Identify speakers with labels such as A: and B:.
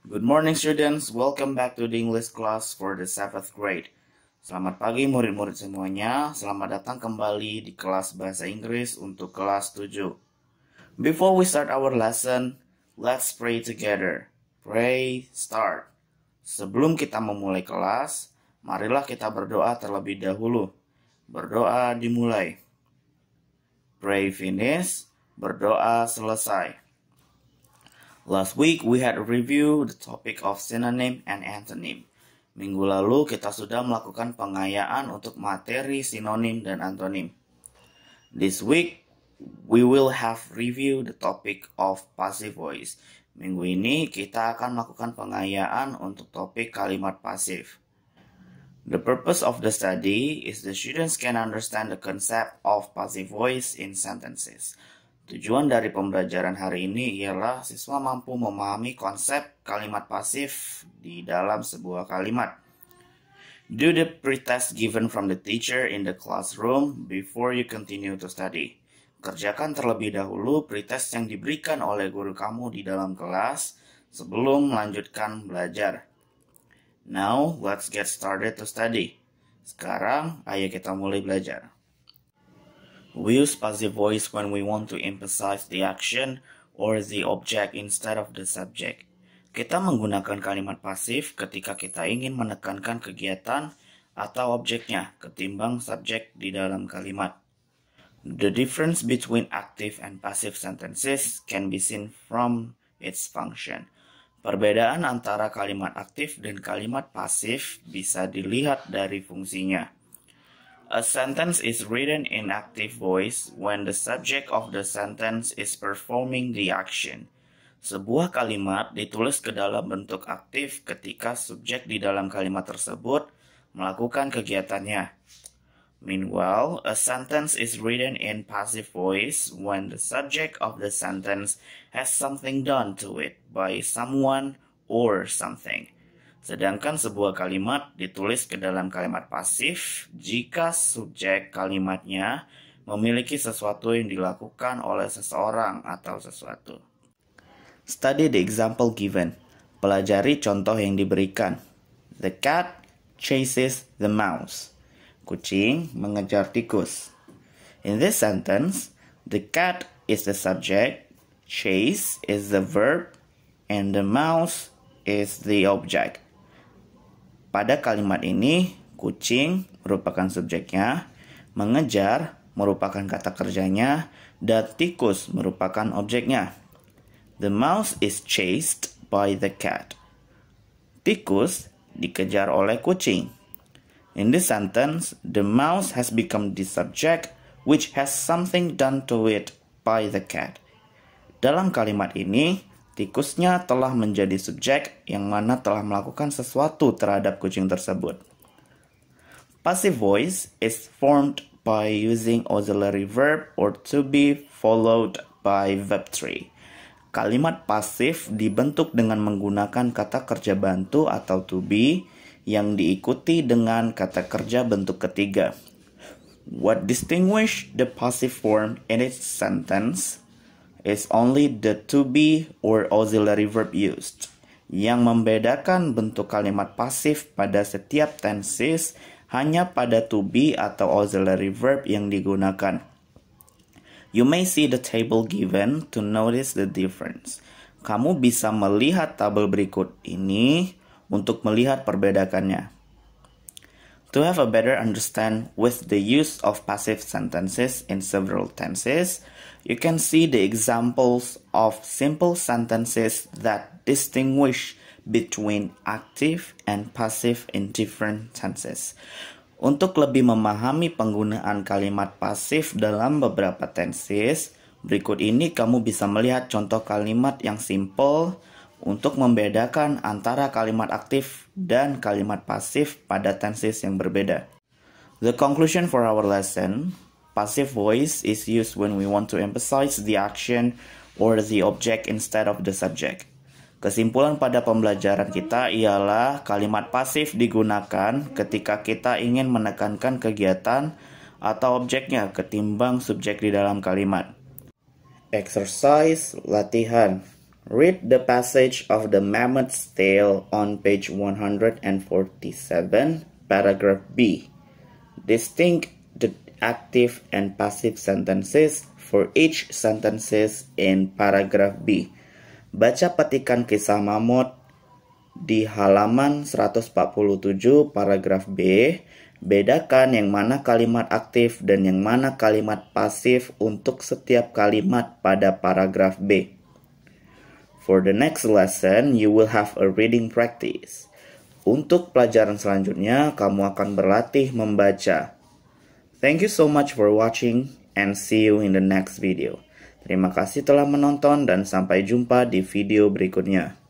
A: Good morning students, welcome back to the English class for the 7th grade. Selamat pagi murid-murid semuanya, selamat datang kembali di kelas bahasa Inggris untuk kelas 7. Before we start our lesson, let's pray together. Pray, start. Sebelum kita memulai kelas, marilah kita berdoa terlebih dahulu. Berdoa dimulai. Pray finish, berdoa selesai. Last week, we had reviewed the topic of synonym and antonym. Minggu lalu, kita sudah melakukan pengayaan untuk materi sinonim dan antonim. This week, we will have reviewed the topic of passive voice. Minggu ini, kita akan melakukan pengayaan untuk topik kalimat pasif. The purpose of the study is the students can understand the concept of passive voice in sentences. Tujuan dari pembelajaran hari ini ialah siswa mampu memahami konsep kalimat pasif di dalam sebuah kalimat. Do the pretest given from the teacher in the classroom before you continue to study. Kerjakan terlebih dahulu pretest yang diberikan oleh guru kamu di dalam kelas sebelum melanjutkan belajar. Now, let's get started to study. Sekarang, ayo kita mulai belajar. We use passive voice when we want to emphasize the action or the object instead of the subject. Kita menggunakan kalimat pasif ketika kita ingin menekankan kegiatan atau objeknya ketimbang subjek di dalam kalimat. The difference between active and passive sentences can be seen from its function. Perbedaan antara kalimat aktif dan kalimat pasif bisa dilihat dari fungsinya. A sentence is written in active voice when the subject of the sentence is performing the action. Sebuah kalimat ditulis ke dalam bentuk aktif ketika subjek di dalam kalimat tersebut melakukan kegiatannya. Meanwhile, a sentence is written in passive voice when the subject of the sentence has something done to it by someone or something. Sedangkan sebuah kalimat ditulis ke dalam kalimat pasif jika subjek kalimatnya memiliki sesuatu yang dilakukan oleh seseorang atau sesuatu. Study the example given. Pelajari contoh yang diberikan. The cat chases the mouse. Kucing mengejar tikus. In this sentence, the cat is the subject, chase is the verb, and the mouse is the object. Pada kalimat ini, kucing merupakan subjeknya, mengejar merupakan kata kerjanya, dan tikus merupakan objeknya. The mouse is chased by the cat. Tikus dikejar oleh kucing. In this sentence, the mouse has become the subject which has something done to it by the cat. Dalam kalimat ini, tikusnya telah menjadi subjek yang mana telah melakukan sesuatu terhadap kucing tersebut. Passive voice is formed by using auxiliary verb or to be followed by verb 3. Kalimat pasif dibentuk dengan menggunakan kata kerja bantu atau to be yang diikuti dengan kata kerja bentuk ketiga. What distinguish the passive form in its sentence is only the to be or auxiliary verb used. Yang membedakan bentuk kalimat pasif pada setiap tenses hanya pada to be atau auxiliary verb yang digunakan. You may see the table given to notice the difference. Kamu bisa melihat tabel berikut ini untuk melihat perbedaannya. To have a better understand with the use of passive sentences in several tenses, you can see the examples of simple sentences that distinguish between active and passive in different tenses. Untuk lebih memahami penggunaan kalimat pasif dalam beberapa tenses, berikut ini kamu bisa melihat contoh kalimat yang simple untuk membedakan antara kalimat aktif dan kalimat pasif pada tenses yang berbeda. The conclusion for our lesson, passive voice is used when we want to emphasize the action or the object instead of the subject. Kesimpulan pada pembelajaran kita ialah kalimat pasif digunakan ketika kita ingin menekankan kegiatan atau objeknya ketimbang subjek di dalam kalimat. Exercise latihan. Read the passage of the Mammoth's Tale on page 147, paragraph B. Distinct the active and passive sentences for each sentences in paragraph B. Baca petikan kisah mamut di halaman 147 paragraf B. Bedakan yang mana kalimat aktif dan yang mana kalimat pasif untuk setiap kalimat pada paragraf B. For the next lesson, you will have a reading practice. Untuk pelajaran selanjutnya, kamu akan berlatih membaca. Thank you so much for watching and see you in the next video. Terima kasih telah menonton dan sampai jumpa di video berikutnya.